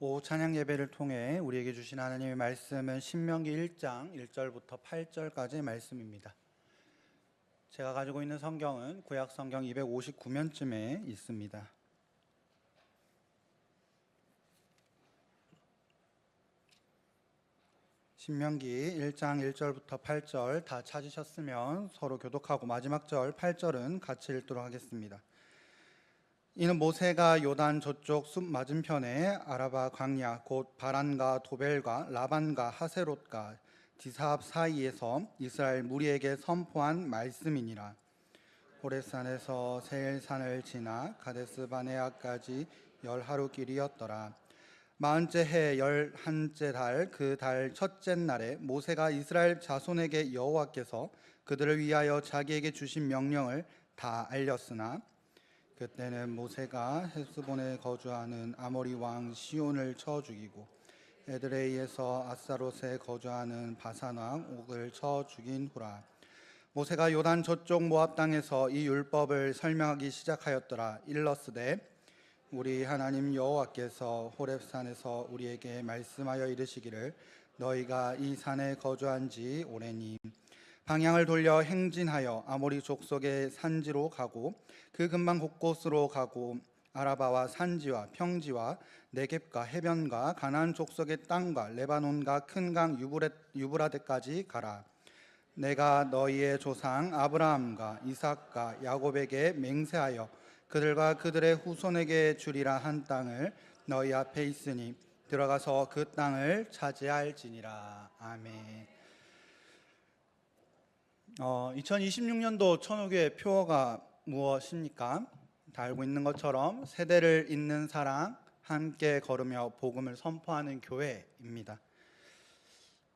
오후 찬양 예배를 통해 우리에게 주신 하나님의 말씀은 신명기 1장 1절부터 8절까지의 말씀입니다. 제가 가지고 있는 성경은 구약 성경 259면쯤에 있습니다. 신명기 1장 1절부터 8절 다 찾으셨으면 서로 교독하고 마지막 절 8절은 같이 읽도록 하겠습니다. 이는 모세가 요단 저쪽 숲 맞은편에 아라바 광야 곧 바란과 도벨과 라반과 하세롯과 디사합 사이에서 이스라엘 무리에게 선포한 말씀이니라. 호렙산에서 세일산을 지나 가데스 바네아까지 10하루 길이었더라. 40째 해 11째 달 그 달 첫째 날에 모세가 이스라엘 자손에게 여호와께서 그들을 위하여 자기에게 주신 명령을 다 알렸으나 그때는 모세가 헬스본에 거주하는 아모리 왕 시온을 쳐 죽이고 에드레이에서 아스타롯에 거주하는 바산 왕 옥을 쳐 죽인 후라. 모세가 요단 저쪽 모압 땅에서 이 율법을 설명하기 시작하였더라. 일러스되 우리 하나님 여호와께서 호렙산에서 우리에게 말씀하여 이르시기를 너희가 이 산에 거주한 지 오래니 방향을 돌려 행진하여 아모리 족속의 산지로 가고 그 근방 곳곳으로 가고 아라바와 산지와 평지와 네겝과 해변과 가나안 족속의 땅과 레바논과 큰 강 유브라데까지 가라. 내가 너희의 조상 아브라함과 이삭과 야곱에게 맹세하여 그들과 그들의 후손에게 주리라 한 땅을 너희 앞에 있으니 들어가서 그 땅을 차지할지니라. 아멘. 2026년도 천호교회 표어가 무엇입니까? 다 알고 있는 것처럼 세대를 잇는 사랑, 함께 걸으며 복음을 선포하는 교회입니다.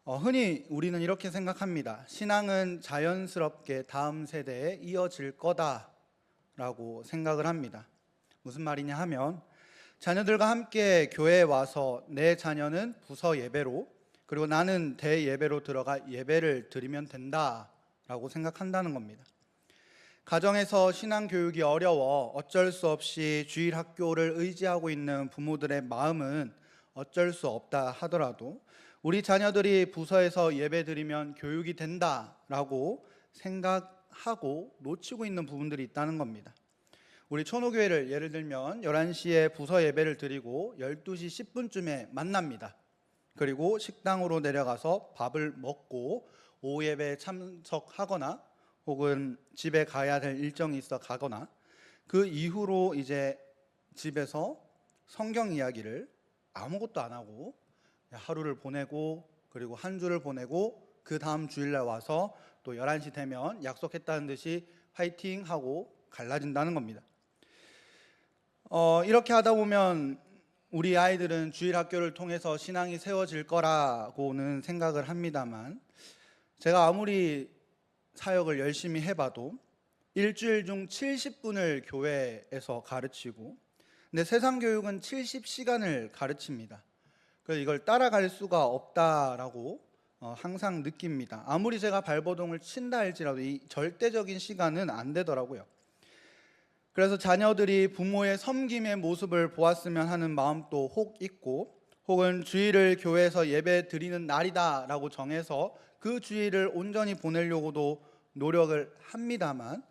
흔히 우리는 이렇게 생각합니다. 신앙은 자연스럽게 다음 세대에 이어질 거다라고 생각을 합니다. 무슨 말이냐 하면 자녀들과 함께 교회에 와서 내 자녀는 부서 예배로 그리고 나는 대예배로 들어가 예배를 드리면 된다라고 생각한다는 겁니다. 가정에서 신앙교육이 어려워 어쩔 수 없이 주일학교를 의지하고 있는 부모들의 마음은 어쩔 수 없다 하더라도 우리 자녀들이 부서에서 예배드리면 교육이 된다라고 생각하고 놓치고 있는 부분들이 있다는 겁니다. 우리 천호교회를 예를 들면 11시에 부서 예배를 드리고 12시 10분쯤에 만납니다. 그리고 식당으로 내려가서 밥을 먹고 오후 예배에 참석하거나 혹은 집에 가야 될 일정이 있어 가거나 그 이후로 이제 집에서 성경 이야기를 아무것도 안 하고 하루를 보내고 그리고 한 주를 보내고 그 다음 주일날 와서 또 11시 되면 약속했다는 듯이 화이팅 하고 갈라진다는 겁니다. 이렇게 하다 보면 우리 아이들은 주일학교를 통해서 신앙이 세워질 거라고는 생각을 합니다만 제가 아무리 사역을 열심히 해봐도 일주일 중 70분을 교회에서 가르치고 근데 세상 교육은 70시간을 가르칩니다. 그래서 이걸 따라갈 수가 없다라고 항상 느낍니다. 아무리 제가 발버둥을 친다 할지라도 이 절대적인 시간은 안 되더라고요. 그래서 자녀들이 부모의 섬김의 모습을 보았으면 하는 마음도 혹 있고 혹은 주일을 교회에서 예배 드리는 날이다라고 정해서 그 주일을 온전히 보내려고도 노력을 합니다만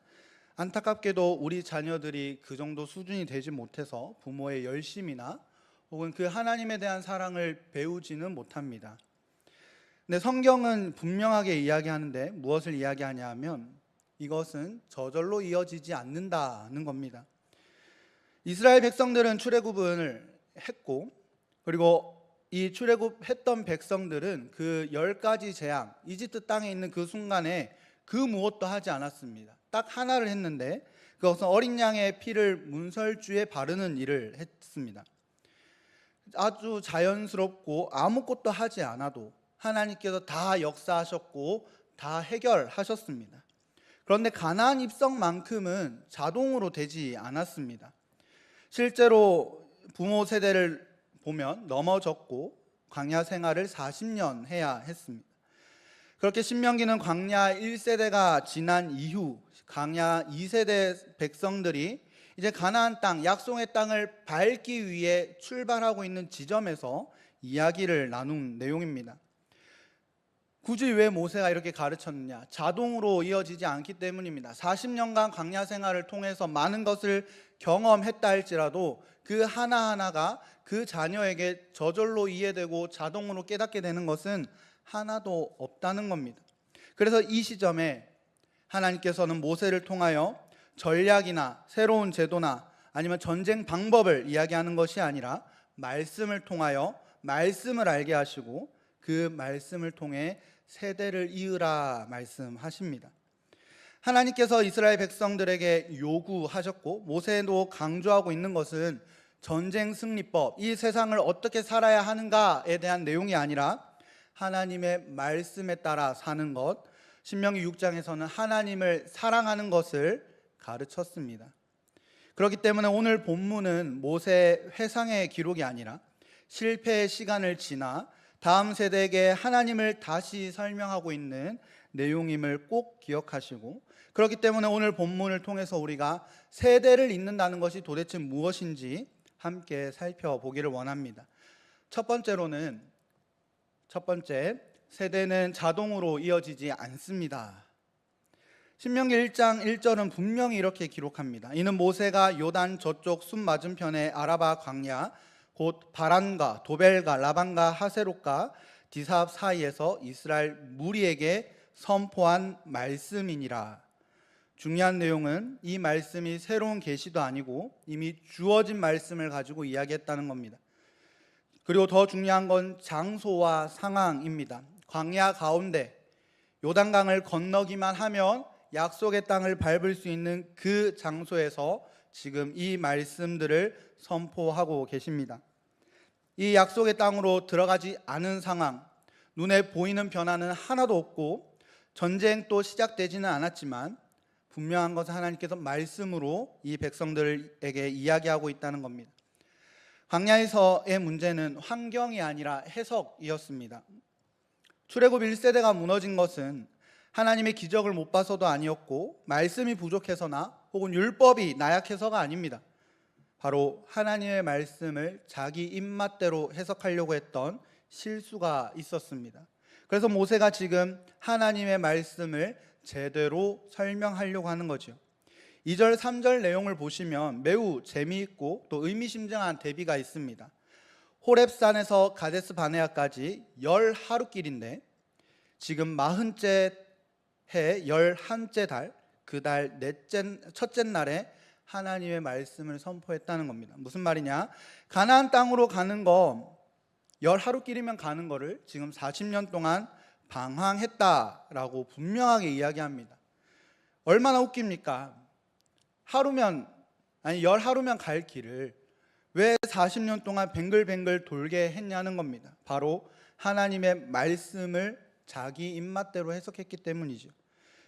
안타깝게도 우리 자녀들이 그 정도 수준이 되지 못해서 부모의 열심이나 혹은 그 하나님에 대한 사랑을 배우지는 못합니다. 근데 성경은 분명하게 이야기하는데 무엇을 이야기하냐 하면 이것은 저절로 이어지지 않는다는 겁니다. 이스라엘 백성들은 출애굽을 했고 그리고 이 출애굽했던 백성들은 그 10가지 재앙 이집트 땅에 있는 그 순간에 그 무엇도 하지 않았습니다. 딱 하나를 했는데 그것은 어린 양의 피를 문설주에 바르는 일을 했습니다. 아주 자연스럽고 아무것도 하지 않아도 하나님께서 다 역사하셨고 다 해결하셨습니다. 그런데 가나안 입성만큼은 자동으로 되지 않았습니다. 실제로 부모 세대를 보면 넘어졌고 광야 생활을 40년 해야 했습니다. 그렇게 신명기는 광야 1세대가 지난 이후 광야 2세대 백성들이 이제 가나안 땅, 약속의 땅을 밟기 위해 출발하고 있는 지점에서 이야기를 나눈 내용입니다. 굳이 왜 모세가 이렇게 가르쳤느냐? 자동으로 이어지지 않기 때문입니다. 40년간 광야 생활을 통해서 많은 것을 경험했다 할지라도 그 하나하나가 그 자녀에게 저절로 이해되고 자동으로 깨닫게 되는 것은 하나도 없다는 겁니다. 그래서 이 시점에 하나님께서는 모세를 통하여 전략이나 새로운 제도나 아니면 전쟁 방법을 이야기하는 것이 아니라 말씀을 통하여 말씀을 알게 하시고 그 말씀을 통해 세대를 이으라 말씀하십니다. 하나님께서 이스라엘 백성들에게 요구하셨고 모세도 강조하고 있는 것은 전쟁 승리법, 이 세상을 어떻게 살아야 하는가에 대한 내용이 아니라 하나님의 말씀에 따라 사는 것, 신명기 6장에서는 하나님을 사랑하는 것을 가르쳤습니다. 그렇기 때문에 오늘 본문은 모세 회상의 기록이 아니라 실패의 시간을 지나 다음 세대에게 하나님을 다시 설명하고 있는 내용임을 꼭 기억하시고, 그렇기 때문에 오늘 본문을 통해서 우리가 세대를 잇는다는 것이 도대체 무엇인지 함께 살펴보기를 원합니다. 첫 번째, 세대는 자동으로 이어지지 않습니다. 신명기 1장 1절은 분명히 이렇게 기록합니다. 이는 모세가 요단 저쪽 숲 맞은편의 아라바 광야 곧 바란과 도벨과 라반과 하세롯과 디사합 사이에서 이스라엘 무리에게 선포한 말씀이니라. 중요한 내용은 이 말씀이 새로운 계시도 아니고 이미 주어진 말씀을 가지고 이야기했다는 겁니다. 그리고 더 중요한 건 장소와 상황입니다. 광야 가운데 요단강을 건너기만 하면 약속의 땅을 밟을 수 있는 그 장소에서 지금 이 말씀들을 선포하고 계십니다. 이 약속의 땅으로 들어가지 않은 상황, 눈에 보이는 변화는 하나도 없고 전쟁도 시작되지는 않았지만 분명한 것은 하나님께서 말씀으로 이 백성들에게 이야기하고 있다는 겁니다. 광야에서의 문제는 환경이 아니라 해석이었습니다. 출애굽 1세대가 무너진 것은 하나님의 기적을 못 봐서도 아니었고 말씀이 부족해서나 혹은 율법이 나약해서가 아닙니다. 바로 하나님의 말씀을 자기 입맛대로 해석하려고 했던 실수가 있었습니다. 그래서 모세가 지금 하나님의 말씀을 제대로 설명하려고 하는 거죠. 2절, 3절 내용을 보시면 매우 재미있고 또 의미심장한 대비가 있습니다. 호렙산에서 가데스 바네아까지 10하루길인데 지금 40째 해 11째 달, 그 달 첫째 날에 하나님의 말씀을 선포했다는 겁니다. 무슨 말이냐? 가나안 땅으로 가는 거 10하루길이면 가는 거를 지금 40년 동안 방황했다라고 분명하게 이야기합니다. 얼마나 웃깁니까? 10하루면 갈 길을 왜 40년 동안 뱅글뱅글 돌게 했냐는 겁니다. 바로 하나님의 말씀을 자기 입맛대로 해석했기 때문이죠.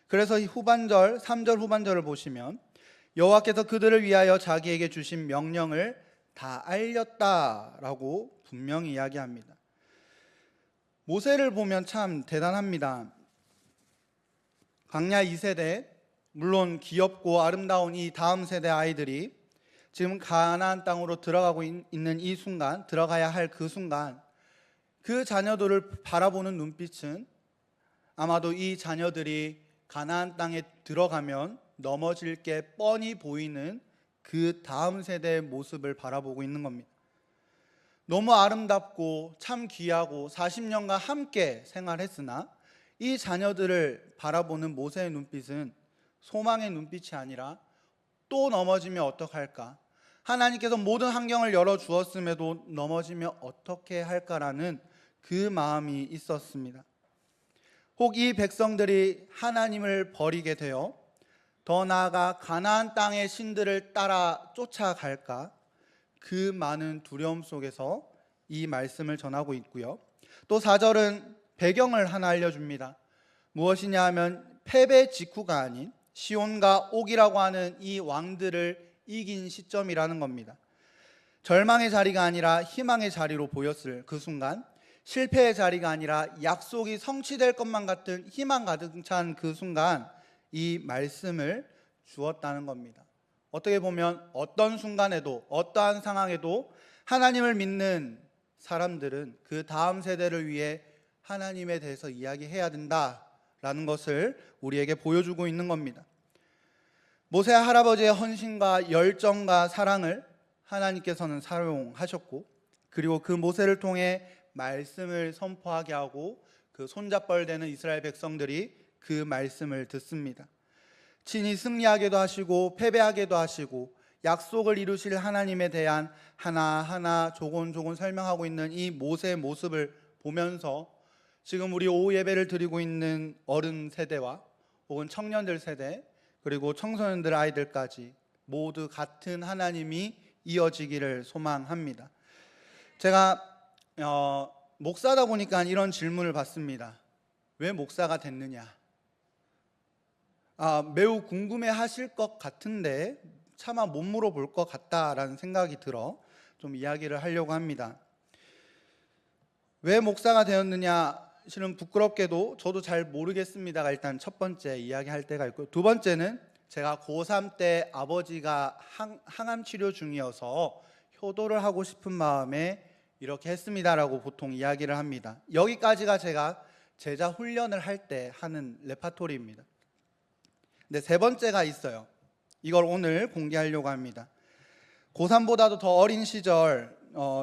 그래서 이 후반절, 3절 후반절을 보시면 여호와께서 그들을 위하여 자기에게 주신 명령을 다 알렸다라고 분명히 이야기합니다. 모세를 보면 참 대단합니다. 광야 2세대, 물론 귀엽고 아름다운 이 다음 세대 아이들이 지금 가나안 땅으로 들어가고 있는 이 순간, 들어가야 할 그 순간, 그 자녀들을 바라보는 눈빛은 아마도 이 자녀들이 가나안 땅에 들어가면 넘어질 게 뻔히 보이는 그 다음 세대의 모습을 바라보고 있는 겁니다. 너무 아름답고 참 귀하고 40년간 함께 생활했으나 이 자녀들을 바라보는 모세의 눈빛은 소망의 눈빛이 아니라 또 넘어지면 어떡할까? 하나님께서 모든 환경을 열어주었음에도 넘어지면 어떻게 할까라는 그 마음이 있었습니다. 혹 이 백성들이 하나님을 버리게 되어 더 나아가 가나안 땅의 신들을 따라 쫓아갈까? 그 많은 두려움 속에서 이 말씀을 전하고 있고요. 또 4절은 배경을 하나 알려줍니다. 무엇이냐 하면 패배 직후가 아닌 시온과 옥이라고 하는 이 왕들을 이긴 시점이라는 겁니다. 절망의 자리가 아니라 희망의 자리로 보였을 그 순간, 실패의 자리가 아니라 약속이 성취될 것만 같은 희망 가득 찬 그 순간 이 말씀을 주었다는 겁니다. 어떻게 보면 어떤 순간에도 어떠한 상황에도 하나님을 믿는 사람들은 그 다음 세대를 위해 하나님에 대해서 이야기해야 된다라는 것을 우리에게 보여주고 있는 겁니다. 모세 할아버지의 헌신과 열정과 사랑을 하나님께서는 사용하셨고, 그리고 그 모세를 통해 말씀을 선포하게 하고 그 손잡벌되는 이스라엘 백성들이 그 말씀을 듣습니다. 친히 승리하게도 하시고 패배하게도 하시고 약속을 이루실 하나님에 대한 하나하나 조곤조곤 설명하고 있는 이 모세의 모습을 보면서 지금 우리 오후 예배를 드리고 있는 어른 세대와 혹은 청년들 세대, 그리고 청소년들 아이들까지 모두 같은 하나님이 이어지기를 소망합니다. 제가 목사다 보니까 이런 질문을 받습니다. 왜 목사가 됐느냐? 매우 궁금해 하실 것 같은데 차마 못 물어볼 것 같다라는 생각이 들어 좀 이야기를 하려고 합니다. 왜 목사가 되었느냐? 실은 부끄럽게도 저도 잘 모르겠습니다가 일단 첫 번째 이야기할 때가 있고, 두 번째는 제가 고3 때 아버지가 항암 치료 중이어서 효도를 하고 싶은 마음에 이렇게 했습니다라고 보통 이야기를 합니다. 여기까지가 제가 제자 훈련을 할 때 하는 레파토리입니다. 근데 세 번째가 있어요. 이걸 오늘 공개하려고 합니다. 고3보다도 더 어린 시절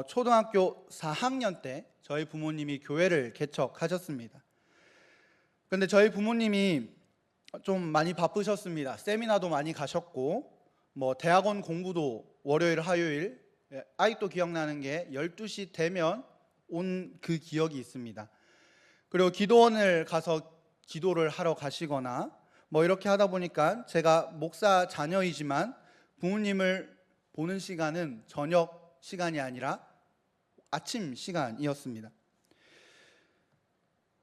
초등학교 4학년 때 저희 부모님이 교회를 개척하셨습니다. 그런데 저희 부모님이 좀 많이 바쁘셨습니다. 세미나도 많이 가셨고 대학원 공부도 월요일 화요일, 아직도 기억나는 게 12시 되면 온 그 기억이 있습니다. 그리고 기도원을 가서 기도를 하러 가시거나 이렇게 하다 보니까 제가 목사 자녀이지만 부모님을 보는 시간은 저녁 시간이 아니라 아침 시간이었습니다.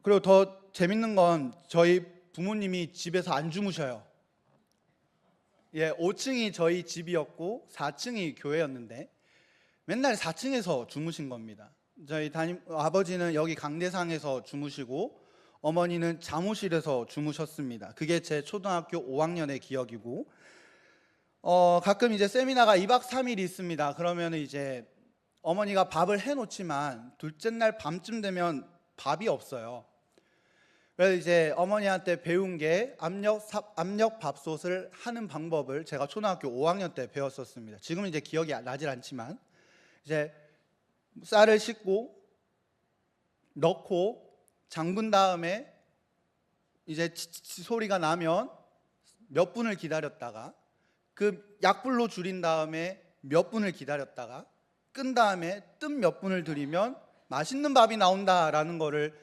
그리고 더 재밌는 건 저희 부모님이 집에서 안 주무셔요. 5층이 저희 집이었고 4층이 교회였는데 맨날 4층에서 주무신 겁니다. 저희 아버지는 여기 강대상에서 주무시고 어머니는 잠옷실에서 주무셨습니다. 그게 제 초등학교 5학년의 기억이고, 가끔 이제 세미나가 2박 3일이 있습니다. 그러면 이제 어머니가 밥을 해놓지만 둘째 날 밤쯤 되면 밥이 없어요. 그래서 이제 어머니한테 배운 게 압력 밥솥을 하는 방법을 제가 초등학교 5학년 때 배웠었습니다. 지금은 이제 기억이 나질 않지만 이제 쌀을 씻고 넣고 잠근 다음에 이제 치치치 소리가 나면 몇 분을 기다렸다가 그 약불로 줄인 다음에 몇 분을 기다렸다가 끈 다음에 뜸 몇 분을 들이면 맛있는 밥이 나온다라는 거를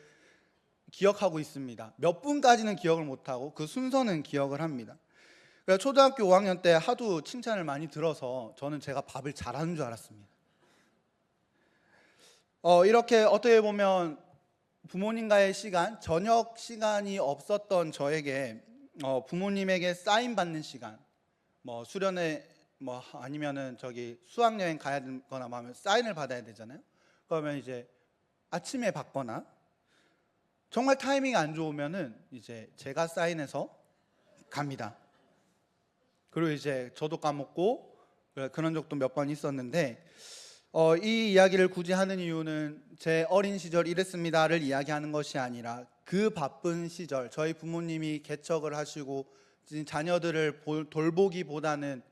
기억하고 있습니다. 몇 분까지는 기억을 못하고 그 순서는 기억을 합니다. 그래서 초등학교 5학년 때 하도 칭찬을 많이 들어서 저는 제가 밥을 잘하는 줄 알았습니다. 이렇게 어떻게 보면 부모님과의 시간, 저녁 시간이 없었던 저에게 부모님에게 사인 받는 시간, 수련회 아니면은 저기 수학여행 가야 되거나 하면 사인을 받아야 되잖아요. 그러면 이제 아침에 받거나 정말 타이밍이 안 좋으면은 이제 제가 사인해서 갑니다. 그리고 이제 저도 까먹고 그런 적도 몇 번 있었는데, 이 이야기를 굳이 하는 이유는 제 어린 시절 이랬습니다를 이야기하는 것이 아니라 그 바쁜 시절 저희 부모님이 개척을 하시고 자녀들을 돌보기보다는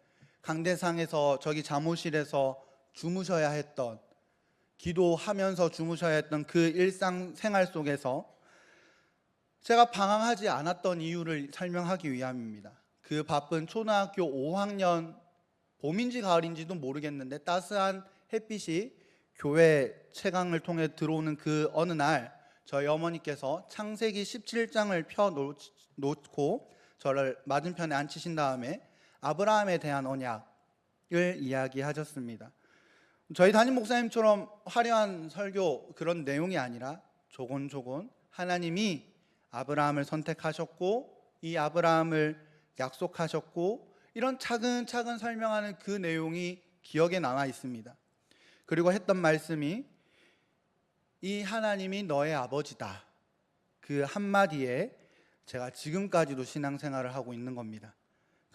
강대상에서 저기 잠옷실에서 주무셔야 했던, 기도하면서 주무셔야 했던 그 일상생활 속에서 제가 방황하지 않았던 이유를 설명하기 위함입니다. 그 바쁜 초등학교 5학년, 봄인지 가을인지도 모르겠는데 따스한 햇빛이 교회 채광을 통해 들어오는 그 어느 날 저희 어머니께서 창세기 17장을 펴놓고 저를 맞은편에 앉히신 다음에 아브라함에 대한 언약을 이야기하셨습니다. 저희 담임 목사님처럼 화려한 설교 그런 내용이 아니라 조곤조곤 하나님이 아브라함을 선택하셨고 이 아브라함을 약속하셨고, 이런 차근차근 설명하는 그 내용이 기억에 남아 있습니다. 그리고 했던 말씀이 이 하나님이 너의 아버지다, 그 한마디에 제가 지금까지도 신앙생활을 하고 있는 겁니다.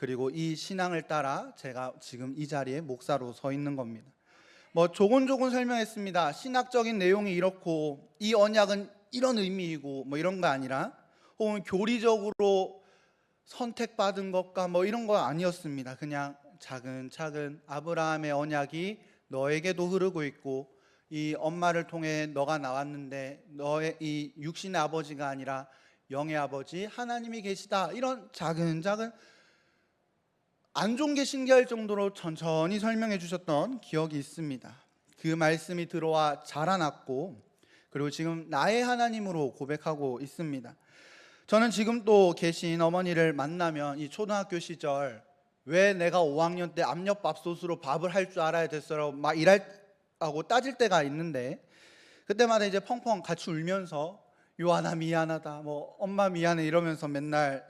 그리고 이 신앙을 따라 제가 지금 이 자리에 목사로 서 있는 겁니다. 조곤조곤 설명했습니다. 신학적인 내용이 이렇고 이 언약은 이런 의미이고 이런 거 아니라, 혹은 교리적으로 선택받은 것과 이런 거 아니었습니다. 그냥 차근차근 아브라함의 언약이 너에게도 흐르고 있고, 이 엄마를 통해 너가 나왔는데 너의 이 육신의 아버지가 아니라 영의 아버지 하나님이 계시다, 이런 작은 안 좋은 게 신기할 정도로 천천히 설명해 주셨던 기억이 있습니다. 그 말씀이 들어와 자라났고, 그리고 지금 나의 하나님으로 고백하고 있습니다. 저는 지금 또 계신 어머니를 만나면 이 초등학교 시절 왜 내가 5학년 때 압력밥솥으로 밥을 할 줄 알아야 됐어요 막 일하고 따질 때가 있는데, 그때마다 이제 펑펑 같이 울면서 요한아 미안하다, 엄마 미안해 이러면서 맨날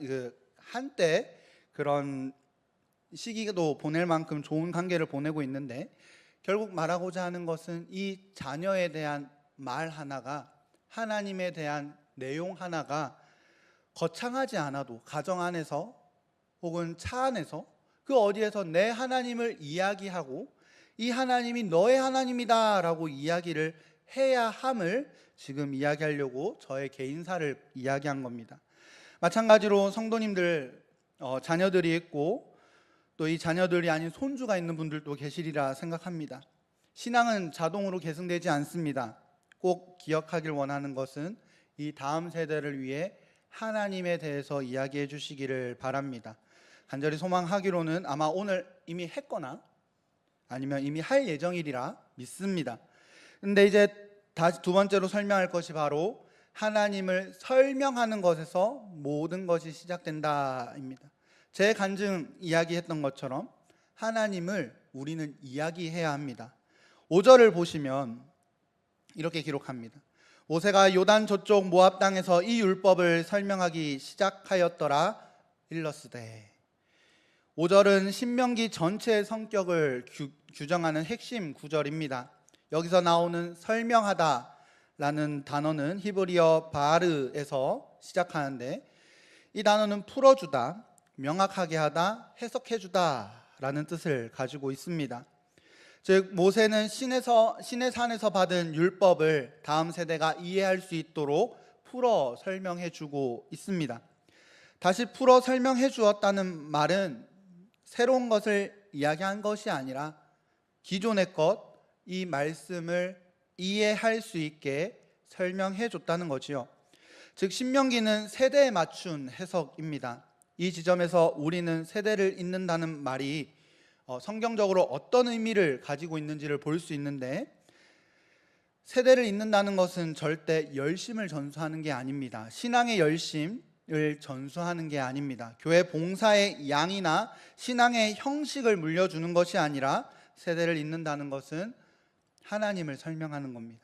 한때 그런 시기도 보낼 만큼 좋은 관계를 보내고 있는데, 결국 말하고자 하는 것은 이 자녀에 대한 말 하나가, 하나님에 대한 내용 하나가 거창하지 않아도 가정 안에서 혹은 차 안에서 그 어디에서 내 하나님을 이야기하고 이 하나님이 너의 하나님이다 라고 이야기를 해야 함을 지금 이야기하려고 저의 개인사를 이야기한 겁니다. 마찬가지로 성도님들 자녀들이 있고 또 이 자녀들이 아닌 손주가 있는 분들도 계시리라 생각합니다. 신앙은 자동으로 계승되지 않습니다. 꼭 기억하길 원하는 것은 이 다음 세대를 위해 하나님에 대해서 이야기해 주시기를 바랍니다. 간절히 소망하기로는 아마 오늘 이미 했거나 아니면 이미 할 예정이리라 믿습니다. 근데 이제 다시 두 번째로 설명할 것이 바로 하나님을 설명하는 것에서 모든 것이 시작된다입니다. 제 간증 이야기했던 것처럼 하나님을 우리는 이야기해야 합니다. 5절을 보시면 이렇게 기록합니다. 모세가 요단 저쪽 모압 땅에서 이 율법을 설명하기 시작하였더라 일러스되. 5절은 신명기 전체의 성격을 규정하는 핵심 구절입니다. 여기서 나오는 설명하다라는 단어는 히브리어 바르에서 시작하는데, 이 단어는 풀어주다, 명확하게 하다, 해석해주다 라는 뜻을 가지고 있습니다. 즉 모세는 신의 산에서 받은 율법을 다음 세대가 이해할 수 있도록 풀어 설명해주고 있습니다. 다시 풀어 설명해 주었다는 말은 새로운 것을 이야기한 것이 아니라 기존의 것, 이 말씀을 이해할 수 있게 설명해 줬다는 거지요. 즉 신명기는 세대에 맞춘 해석입니다. 이 지점에서 우리는 세대를 잇는다는 말이 성경적으로 어떤 의미를 가지고 있는지를 볼 수 있는데, 세대를 잇는다는 것은 절대 열심을 전수하는 게 아닙니다. 신앙의 열심을 전수하는 게 아닙니다. 교회 봉사의 양이나 신앙의 형식을 물려주는 것이 아니라 세대를 잇는다는 것은 하나님을 설명하는 겁니다.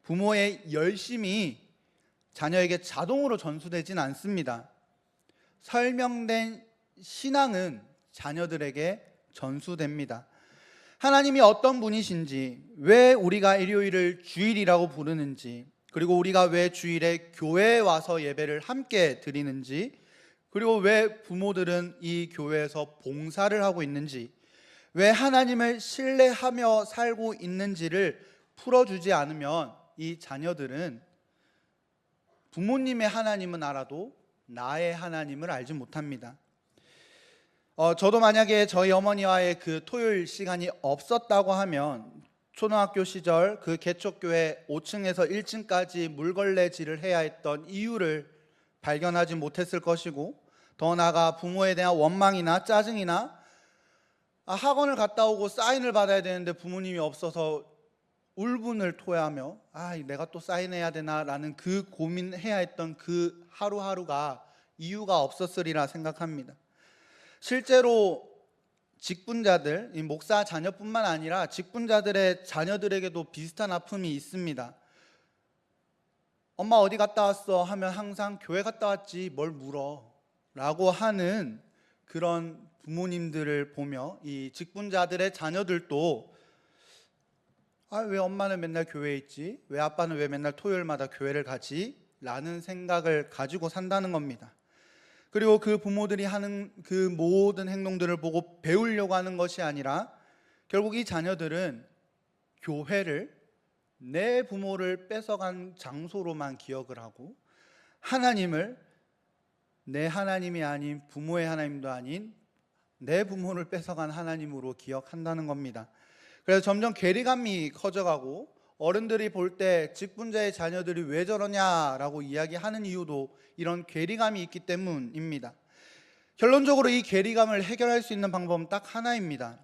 부모의 열심이 자녀에게 자동으로 전수되진 않습니다. 설명된 신앙은 자녀들에게 전수됩니다. 하나님이 어떤 분이신지, 왜 우리가 일요일을 주일이라고 부르는지, 그리고 우리가 왜 주일에 교회에 와서 예배를 함께 드리는지, 그리고 왜 부모들은 이 교회에서 봉사를 하고 있는지, 왜 하나님을 신뢰하며 살고 있는지를 풀어주지 않으면 이 자녀들은 부모님의 하나님은 알아도 나의 하나님을 알지 못합니다. 저도 만약에 저희 어머니와의 그 토요일 시간이 없었다고 하면 초등학교 시절 그 개척교회 5층에서 1층까지 물걸레질을 해야 했던 이유를 발견하지 못했을 것이고, 더 나아가 부모에 대한 원망이나 짜증이나 학원을 갔다 오고 사인을 받아야 되는데 부모님이 없어서 울분을 토해하며 내가 또 사인해야 되나라는 그 고민해야 했던 그 하루하루가 이유가 없었으리라 생각합니다. 실제로 직분자들, 이 목사 자녀뿐만 아니라 직분자들의 자녀들에게도 비슷한 아픔이 있습니다. 엄마 어디 갔다 왔어? 하면 항상 교회 갔다 왔지 뭘 물어? 라고 하는 그런 부모님들을 보며 이 직분자들의 자녀들도 왜 엄마는 맨날 교회에 있지? 왜 아빠는 왜 맨날 토요일마다 교회를 가지? 라는 생각을 가지고 산다는 겁니다. 그리고 그 부모들이 하는 그 모든 행동들을 보고 배우려고 하는 것이 아니라 결국 이 자녀들은 교회를 내 부모를 뺏어간 장소로만 기억을 하고 하나님을 내 하나님이 아닌 부모의 하나님도 아닌 내 부모를 뺏어간 하나님으로 기억한다는 겁니다. 그래서 점점 괴리감이 커져가고 어른들이 볼 때 직분자의 자녀들이 왜 저러냐라고 이야기하는 이유도 이런 괴리감이 있기 때문입니다. 결론적으로 이 괴리감을 해결할 수 있는 방법은 딱 하나입니다.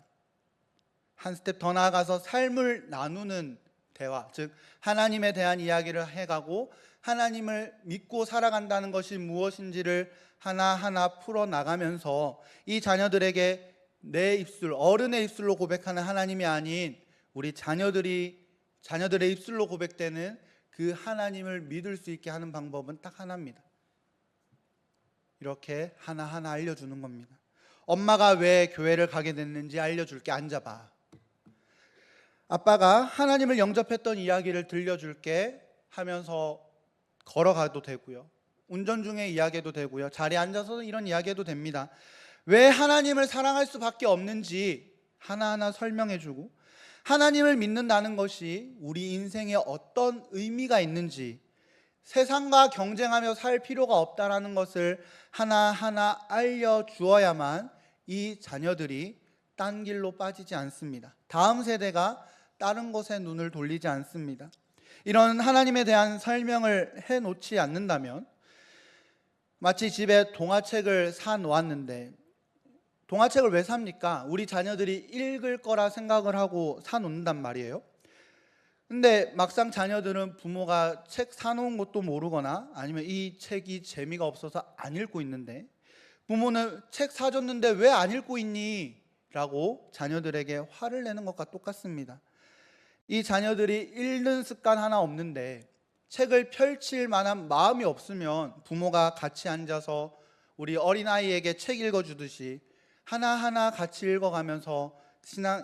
한 스텝 더 나아가서 삶을 나누는 대화, 즉 하나님에 대한 이야기를 해가고 하나님을 믿고 살아간다는 것이 무엇인지를 하나하나 풀어나가면서 이 자녀들에게 내 입술, 어른의 입술로 고백하는 하나님이 아닌 우리 자녀들의 입술로 고백되는 그 하나님을 믿을 수 있게 하는 방법은 딱 하나입니다. 이렇게 하나하나 알려주는 겁니다. 엄마가 왜 교회를 가게 됐는지 알려줄게, 앉아봐. 아빠가 하나님을 영접했던 이야기를 들려줄게 하면서 걸어가도 되고요, 운전 중에 이야기해도 되고요, 자리에 앉아서 이런 이야기해도 됩니다. 왜 하나님을 사랑할 수밖에 없는지 하나하나 설명해주고 하나님을 믿는다는 것이 우리 인생에 어떤 의미가 있는지, 세상과 경쟁하며 살 필요가 없다는 것을 하나하나 알려주어야만 이 자녀들이 딴 길로 빠지지 않습니다. 다음 세대가 다른 것에 눈을 돌리지 않습니다. 이런 하나님에 대한 설명을 해놓지 않는다면 마치 집에 동화책을 사놓았는데, 동화책을 왜 삽니까? 우리 자녀들이 읽을 거라 생각을 하고 사놓는단 말이에요. 근데 막상 자녀들은 부모가 책 사놓은 것도 모르거나 아니면 이 책이 재미가 없어서 안 읽고 있는데, 부모는 책 사줬는데 왜 안 읽고 있니? 라고 자녀들에게 화를 내는 것과 똑같습니다. 이 자녀들이 읽는 습관 하나 없는데 책을 펼칠 만한 마음이 없으면 부모가 같이 앉아서 우리 어린아이에게 책 읽어주듯이 하나하나 같이 읽어가면서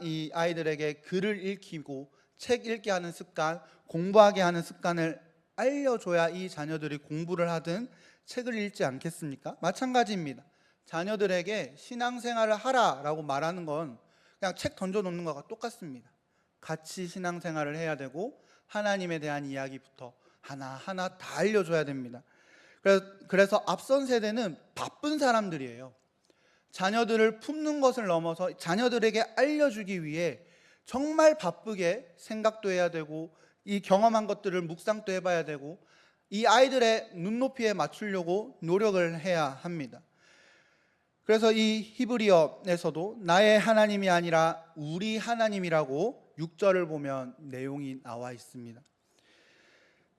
이 아이들에게 글을 읽히고 책 읽게 하는 습관, 공부하게 하는 습관을 알려줘야 이 자녀들이 공부를 하든 책을 읽지 않겠습니까? 마찬가지입니다. 자녀들에게 신앙생활을 하라라고 말하는 건 그냥 책 던져놓는 것과 똑같습니다. 같이 신앙생활을 해야 되고 하나님에 대한 이야기부터 하나하나 다 알려줘야 됩니다. 그래서 앞선 세대는 바쁜 사람들이에요. 자녀들을 품는 것을 넘어서 자녀들에게 알려주기 위해 정말 바쁘게 생각도 해야 되고 이 경험한 것들을 묵상도 해봐야 되고 이 아이들의 눈높이에 맞추려고 노력을 해야 합니다. 그래서 이 히브리어에서도 나의 하나님이 아니라 우리 하나님이라고 6절을 보면 내용이 나와 있습니다.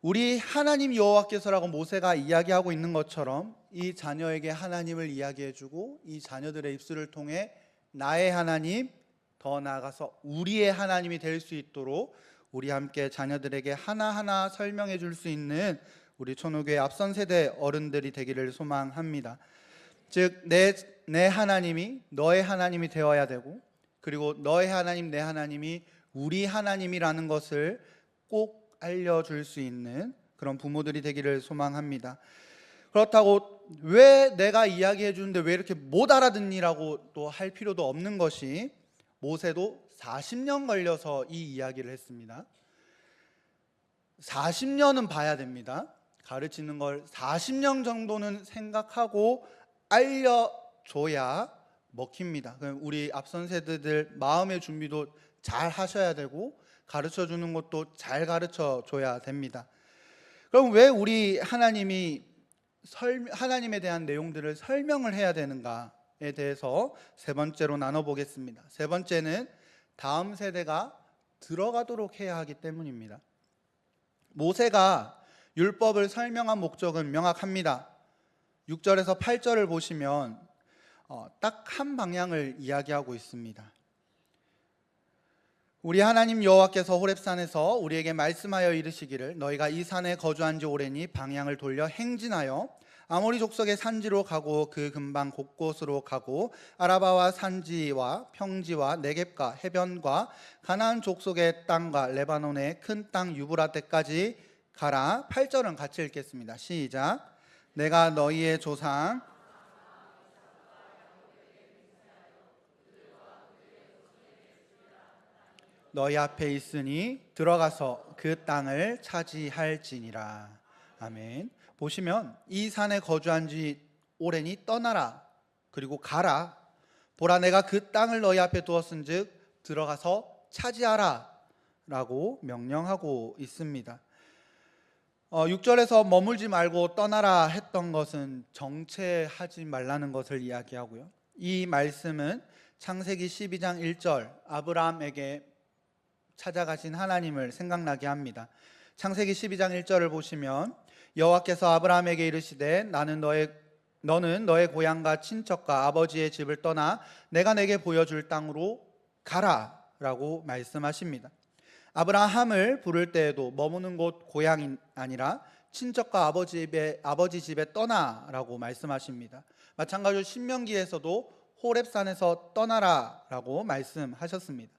우리 하나님 여호와께서라고 모세가 이야기하고 있는 것처럼 이 자녀에게 하나님을 이야기해주고 이 자녀들의 입술을 통해 나의 하나님, 더 나아가서 우리의 하나님이 될 수 있도록 우리 함께 자녀들에게 하나하나 설명해 줄 수 있는 우리 천호교회 앞선 세대 어른들이 되기를 소망합니다. 즉 내 하나님이 너의 하나님이 되어야 되고, 그리고 너의 하나님, 내 하나님이 우리 하나님이라는 것을 꼭 알려줄 수 있는 그런 부모들이 되기를 소망합니다. 그렇다고 왜 내가 이야기해 주는데 왜 이렇게 못 알아듣니라고 또 할 필요도 없는 것이, 모세도 40년 걸려서 이 이야기를 했습니다. 40년은 봐야 됩니다. 가르치는 걸 40년 정도는 생각하고 알려줘야 먹힙니다. 그럼 우리 앞선 세대들 마음의 준비도 잘 하셔야 되고 가르쳐주는 것도 잘 가르쳐줘야 됩니다. 그럼 왜 우리 하나님에 대한 내용들을 설명을 해야 되는가에 대해서 세 번째로 나눠보겠습니다. 세 번째는 다음 세대가 들어가도록 해야 하기 때문입니다. 모세가 율법을 설명한 목적은 명확합니다. 6절에서 8절을 보시면 딱 한 방향을 이야기하고 있습니다. 우리 하나님 여호와께서 호렙산에서 우리에게 말씀하여 이르시기를 너희가 이 산에 거주한 지 오래니 방향을 돌려 행진하여 아모리 족속의 산지로 가고 그 근방 곳곳으로 가고 아라바와 산지와 평지와 네겝과 해변과 가나안 족속의 땅과 레바논의 큰 땅 유브라데까지 가라. 8절은 같이 읽겠습니다. 시작. 내가 너희의 조상 너희 앞에 있으니 들어가서 그 땅을 차지할지니라. 아멘. 보시면 이 산에 거주한 지 오래니 떠나라 그리고 가라. 보라, 내가 그 땅을 너희 앞에 두었은즉 들어가서 차지하라 라고 명령하고 있습니다. 6절에서 머물지 말고 떠나라 했던 것은 정체하지 말라는 것을 이야기하고요. 이 말씀은 창세기 12장 1절 아브라함에게 찾아가신 하나님을 생각나게 합니다. 창세기 12장 1절을 보시면 여호와께서 아브라함에게 이르시되 너는 너의 고향과 친척과 아버지의 집을 떠나 내가 내게 보여줄 땅으로 가라 라고 말씀하십니다. 아브라함을 부를 때에도 머무는 곳 고향이 아니라 친척과 아버지 집에 떠나라고 말씀하십니다. 마찬가지로 신명기에서도 호렙산에서 떠나라라고 말씀하셨습니다.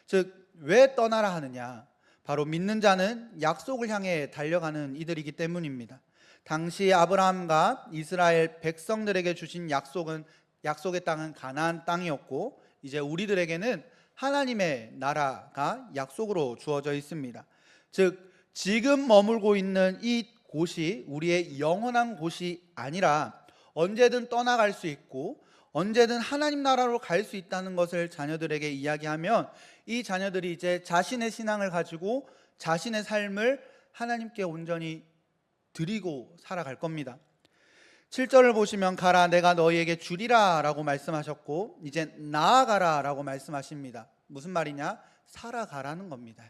즉 왜 떠나라 하느냐? 바로 믿는 자는 약속을 향해 달려가는 이들이기 때문입니다. 당시 아브라함과 이스라엘 백성들에게 주신 약속의 땅은 가나안 땅이었고, 이제 우리들에게는 하나님의 나라가 약속으로 주어져 있습니다. 즉 지금 머물고 있는 이 곳이 우리의 영원한 곳이 아니라 언제든 떠나갈 수 있고 언제든 하나님 나라로 갈 수 있다는 것을 자녀들에게 이야기하면 이 자녀들이 이제 자신의 신앙을 가지고 자신의 삶을 하나님께 온전히 드리고 살아갈 겁니다. 7절을 보시면 가라 내가 너희에게 주리라 라고 말씀하셨고 이제 나아가라 라고 말씀하십니다. 무슨 말이냐? 살아가라는 겁니다.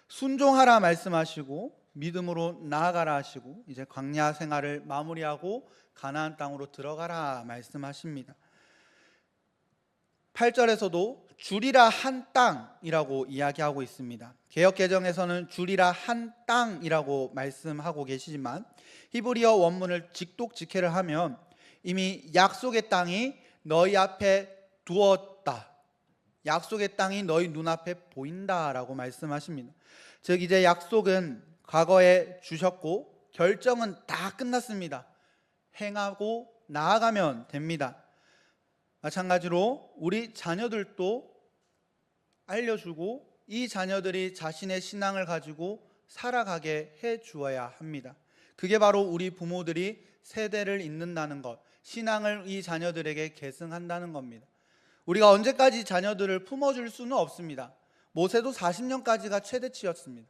순종하라 말씀하시고 믿음으로 나아가라 하시고 이제 광야 생활을 마무리하고 가나안 땅으로 들어가라 말씀하십니다. 8절에서도 주리라 한 땅이라고 이야기하고 있습니다. 개역개정에서는 주리라 한 땅이라고 말씀하고 계시지만 히브리어 원문을 직독직해를 하면 이미 약속의 땅이 너희 앞에 두었다, 약속의 땅이 너희 눈앞에 보인다라고 말씀하십니다. 즉 이제 약속은 과거에 주셨고 결정은 다 끝났습니다. 행하고 나아가면 됩니다. 마찬가지로 우리 자녀들도 알려주고 이 자녀들이 자신의 신앙을 가지고 살아가게 해 주어야 합니다. 그게 바로 우리 부모들이 세대를 잇는다는 것, 신앙을 이 자녀들에게 계승한다는 겁니다. 우리가 언제까지 자녀들을 품어줄 수는 없습니다. 모세도 40년까지가 최대치였습니다.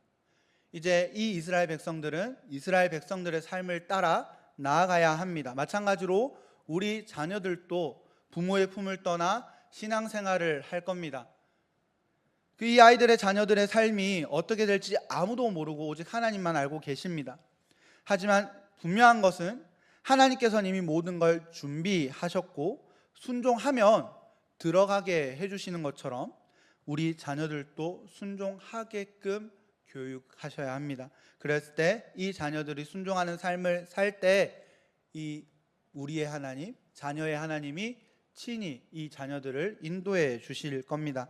이제 이 이스라엘 백성들은 이스라엘 백성들의 삶을 따라 나아가야 합니다. 마찬가지로 우리 자녀들도 부모의 품을 떠나 신앙생활을 할 겁니다. 이 아이들의 자녀들의 삶이 어떻게 될지 아무도 모르고 오직 하나님만 알고 계십니다. 하지만 분명한 것은 하나님께서는 이미 모든 걸 준비하셨고 순종하면 들어가게 해주시는 것처럼 우리 자녀들도 순종하게끔 교육하셔야 합니다. 그랬을 때 이 자녀들이 순종하는 삶을 살 때 이 우리의 하나님, 자녀의 하나님이 친히 이 자녀들을 인도해 주실 겁니다.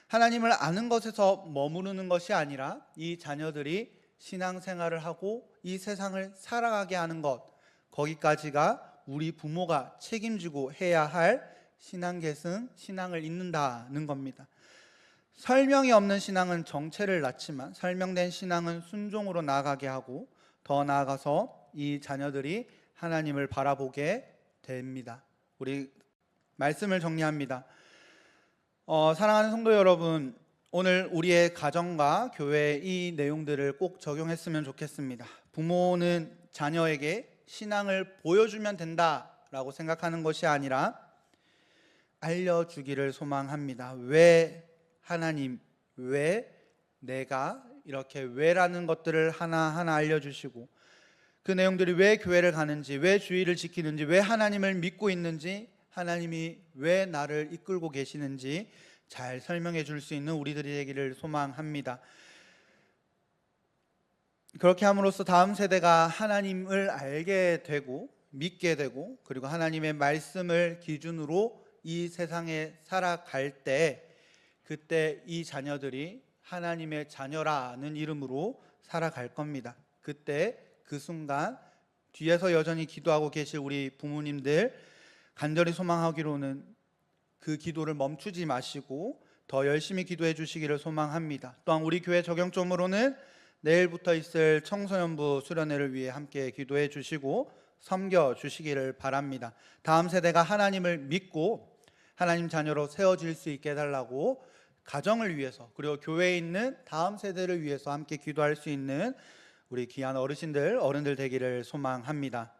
하나님을 아는 것에서 머무르는 것이 아니라 이 자녀들이 신앙생활을 하고 이 세상을 살아가게 하는 것, 거기까지가 우리 부모가 책임지고 해야 할 신앙계승, 신앙을 잇는다는 겁니다. 설명이 없는 신앙은 정체를 낳지만 설명된 신앙은 순종으로 나아가게 하고 더 나아가서 이 자녀들이 하나님을 바라보게 됩니다. 우리 말씀을 정리합니다. 사랑하는 성도 여러분, 오늘 우리의 가정과 교회에 이 내용들을 꼭 적용했으면 좋겠습니다. 부모는 자녀에게 신앙을 보여주면 된다라고 생각하는 것이 아니라 알려주기를 소망합니다. 왜 하나님, 왜 내가 이렇게 왜라는 것들을 하나하나 알려주시고 그 내용들이 왜 교회를 가는지, 왜 주의를 지키는지, 왜 하나님을 믿고 있는지, 하나님이 왜 나를 이끌고 계시는지 잘 설명해 줄 수 있는 우리들이 되기를 소망합니다. 그렇게 함으로써 다음 세대가 하나님을 알게 되고 믿게 되고 그리고 하나님의 말씀을 기준으로 이 세상에 살아갈 때 그때 이 자녀들이 하나님의 자녀라는 이름으로 살아갈 겁니다. 그때 그 순간 뒤에서 여전히 기도하고 계실 우리 부모님들 간절히 소망하기로는 그 기도를 멈추지 마시고 더 열심히 기도해 주시기를 소망합니다. 또한 우리 교회 적용점으로는 내일부터 있을 청소년부 수련회를 위해 함께 기도해 주시고 섬겨 주시기를 바랍니다. 다음 세대가 하나님을 믿고 하나님 자녀로 세워질 수 있게 해달라고 가정을 위해서 그리고 교회에 있는 다음 세대를 위해서 함께 기도할 수 있는 우리 귀한 어르신들, 어른들 되기를 소망합니다.